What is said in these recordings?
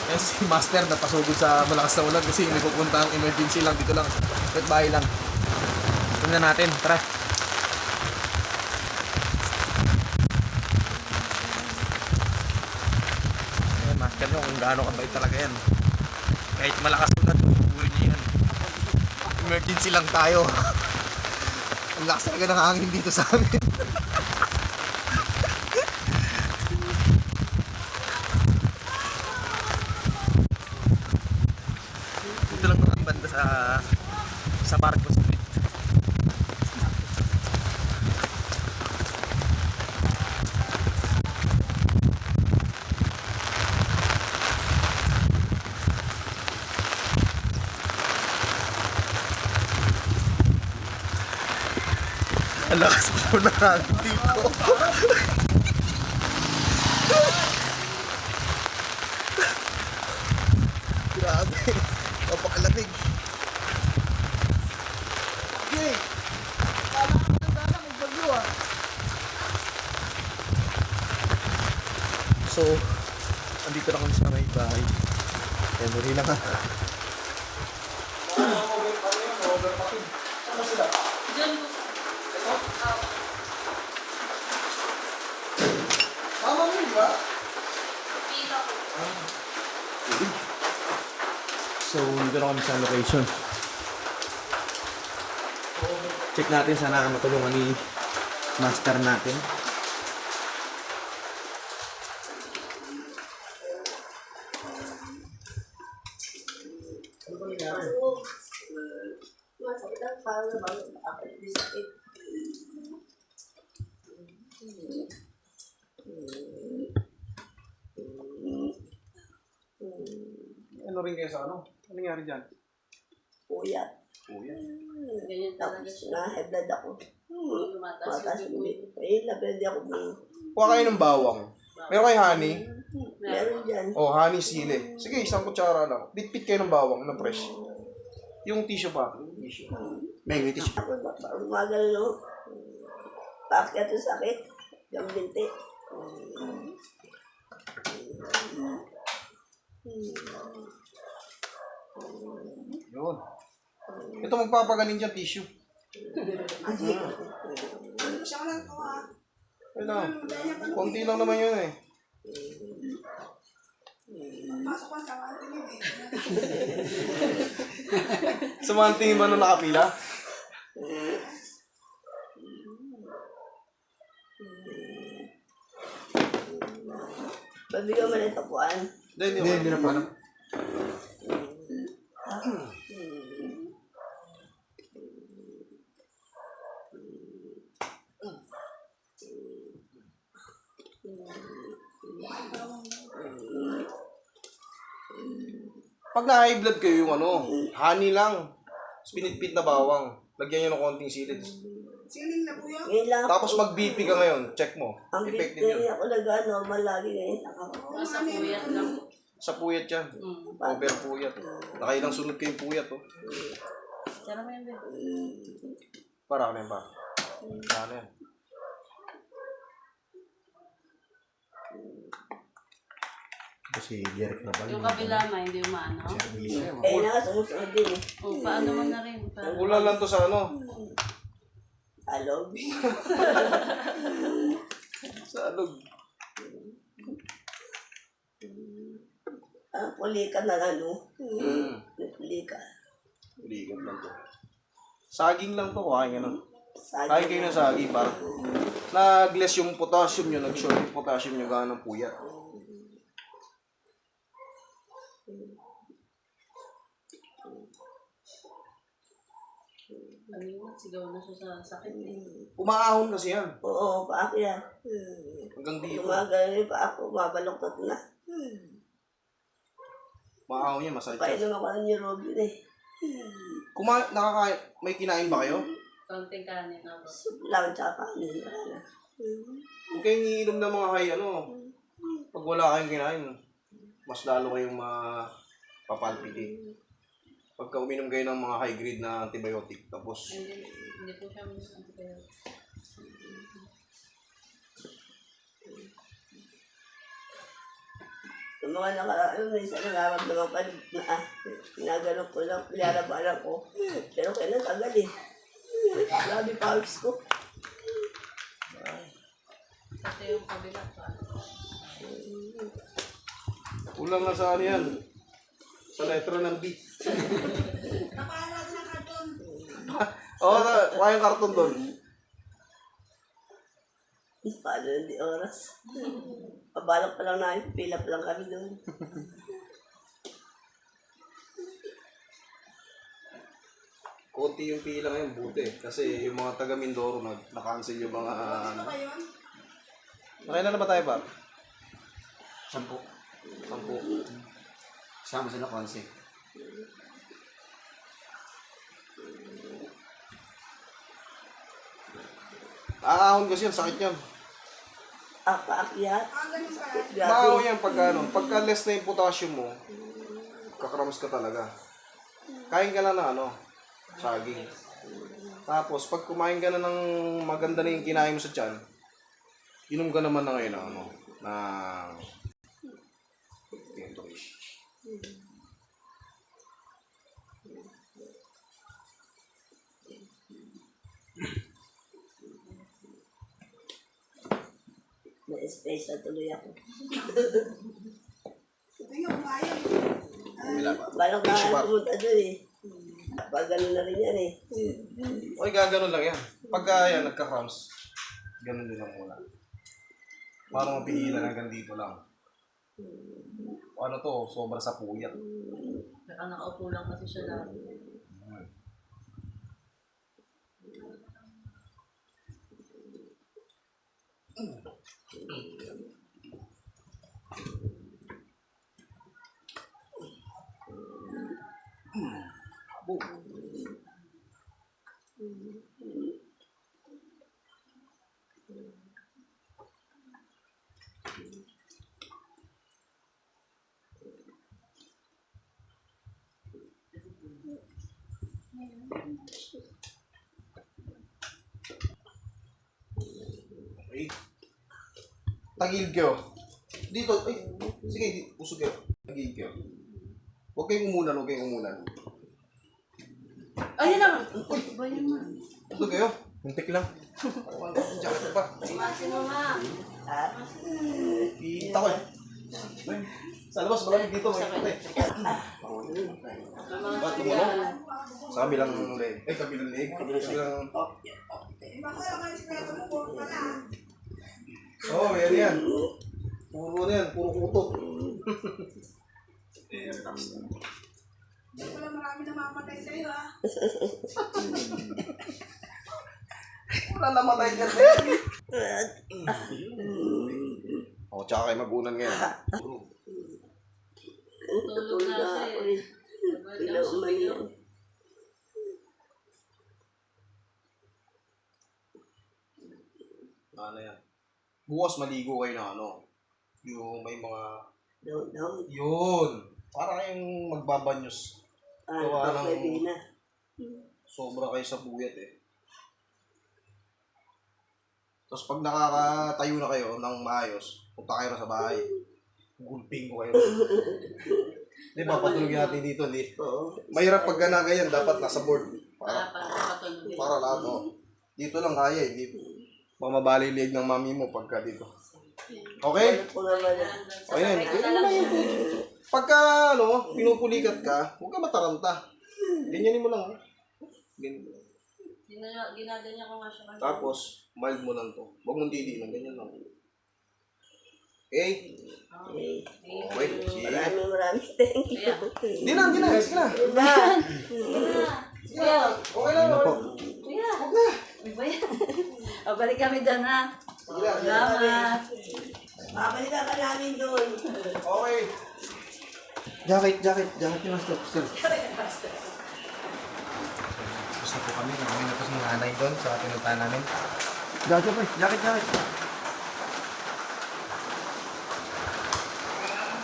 Yan si Master na pasugod sa malakas na ulan kasi may pupuntang emergency lang dito lang. Kahit bahay lang. Tingnan natin, tara. Ayan, Master nyo kung gaano kabait talaga yan. Kahit malakas ulan, tutuburin niya yan. Emergency lang tayo. Ang lakas talaga ng hangin dito sa amin. Dito lang ang banda sa Marcos Street. Ang lakas po na hangin dito. Grabe. Napakalamig. Okay. Kala ko ng dala, may bagyo ah. So, andito na kami sa may bahay. Kaya muli lang ha. Saan sila? Diyan po. Mama mo ba? Pila ko. So, dito na kami sa location. Check natin sana matulungan ni Master natin. Ano ba nangyari? Masakit ang parang naman ako sakit. Ano rin kayo sa ano? Ano nangyari dyan? Puyat. Kuya. Ganyan talaga Tapos siya. na-high blood ako. Tumataas Mataas yung yung dugo. eh, napwede ako mo. Kuha kayo ng bawang. Meron kayo honey? Meron dyan. Oh, honey sili. Sige, isang kutsara lang. Bitbit kayo ng bawang na fresh. Yung tissue pa. Yung tissue. May tissue. Ako umagal no. Paakyat yung sakit. Yung binti. Yun. Ito magpapagaling dyan, tissue. Ayun lang. Konti lang naman yun eh. Pasok ko sa kantin yun eh. Sa mga tingin ba nung nakapila? Pabigyan mo na ito puan. Hindi na pa. Pag na-high blood kayo yung ano, honey lang. Pinitpit na bawang. Lagyan nyo ng konting silid. Siling na po yun. Ngayon lang Tapos mag-BP ka ngayon, check mo. ang Effective binti yun. ako normal lagi ngayon lang ako. Nasa puyat lang. Sa puyat yan. Over puyat. Nakailang sunod kayong puyat, oh. Sana mo yun din. Para ka na yan pa. Para na yan. Kasi Jeric na pala. Yung kabila ma, hindi umaano. Eh na sumusunod din eh. O, paano man na rin. Ang ulan lang to sa ano? Alog. Sa alog. Ang pulika na ano. Mm. Pulika. Uligat lang to. Saging lang to, kain ano. Saging. Kain kayo ng saging para nag-less yung potassium nyo, nag-short yung potassium nyo gano'n ng puyat. Ano yun? Sigaw na siya sa sakit eh. Umaahon kasi yan. Oo, paakya. Hanggang dito. Gumagano pa ako, mabaloktot na. Umaahon yan, masakit yan. Painom ako ng Neurobion eh. Nakakain, may kinain ba kayo? Kaunting kanin ako. Lang tsaka kanin. Huwag kayong iinom ng mga high, ano. Pag wala kayong kinain, mas lalo kayong mapapalpitate. Pagka uminom kayo ng mga high grade na antibiotic, tapos Hindi po siya antibiotic. Yung mga minsan nararamdaman ko na ginagano ko lang, pinarabalan ko. Pero kailan tagal eh. Grabe pawis ko. Ito yung kabila pa. Kulang nga sa ano yan. Sa letra ng B. Napahal natin ng karton. Oo, kaya yung karton doon. Paano hindi oras? Pabalak pa lang namin, pila pa lang kami doon. Konti yung pila ngayon, buti. Kasi yung mga taga Mindoro na-cancel yung mga Ano ba yun? Nakailan na ba tayo ba? 10. 10. Sama sila konse. Aahon kasi yan, sakit yan. Paakyat. Ganun pa yan. Maaw Grabe. yan pagka less na yung potassium mo, kakrams ka talaga. Kain ka na ng saging. Tapos, pag kumain ka na ng maganda na yung kinain mo sa tiyan, inom ka naman na ngayon na May space na tuloy ako. Ito yung umayan. Wala pa. Balak Tissue na bar. pumunta doon eh. Pag gano'n na rin yan eh. Okay, gaganon lang yan. Pagka yan, nagka-cramps, ganun din lang muna. Para mapigilan hanggang dito lang. Ano to, sobra sa puyat. Saka nakaupo lang kasi siya lagi. Habo. Okay. Tagilid kayo. Dito, ay, sige, usog kayo. Tagilid kayo. Huwag kayong umulan, huwag kayong umulan. Ayun na! Uy! Ba yun ma? Usog kayo. Muntik lang. Jacket pa. Masin mo ma! Kita ko eh. Sa labas, malamig dito. May kita eh. Ba't tumulong? Sa kabilang leg. Eh, kabilang leg. Kabilang... Baka naman si Kuya tumupor ka na. Oo, yan yan. Puro yan, puro kutok. Hindi pala marami namamatay sa'yo ha. Wala namatay ka na. O, tsaka kayo mag-unan ngayon. Tulog na siya ako eh. eh. Pila umayan. Ano yan? Bukas maligo kayo na yung may mga... Doon. Yun! Para kayong magbabanyos. Gawa ng- Pwede na. Sobra kayo sa puyat eh. Tapos pag nakakatayo na kayo ng maayos, punta kayo na sa bahay. Gulping ko kayo. Di ba, patulogin natin dito, di? Oo. Mahirap pag ganyan, dapat nasa board. Para Para, patulog. para lahat, Dito lang kaya eh. Di, mamabali leg ng mami mo pagka dito. Okay? Ano po naman na. Ayan. Sasakay ka na lang siya. Pagka, pinupulikat ka, huwag ka mataranta. Ganyanin mo lang, Ganyan mo lang. Ginaganyan ko nga siya. Tapos, mild mo lang to. Huwag mong didinan, ganyan lang. Okay? Okay. Okay, sige. Maraming thank you. Di na, sige na. Kuya! Okay lang, okay. Kuya! Huwag na. Ano ba yan? O, balik kami doon ha. Sige na. Salamat. Babalikan ka namin doon. Okay. Jacket yung master. Tapos na po kami. Kami na po sa nanay doon sa pinuntahan namin. Jacket.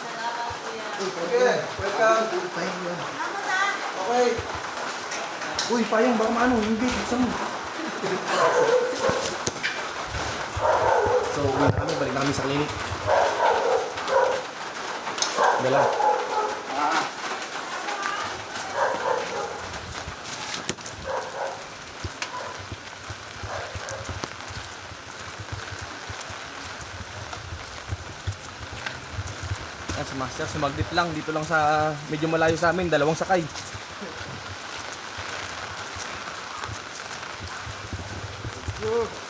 Salamat kuya. Okay, welcome. Okay. Uy, payong, baka maano, hindi, buksan mo. So, uwi na kami, balik na kami sa clinic. dala. Yan, si Master, sumaglit lang. Dito lang sa, medyo malayo sa amin, 2 sakay. Yun.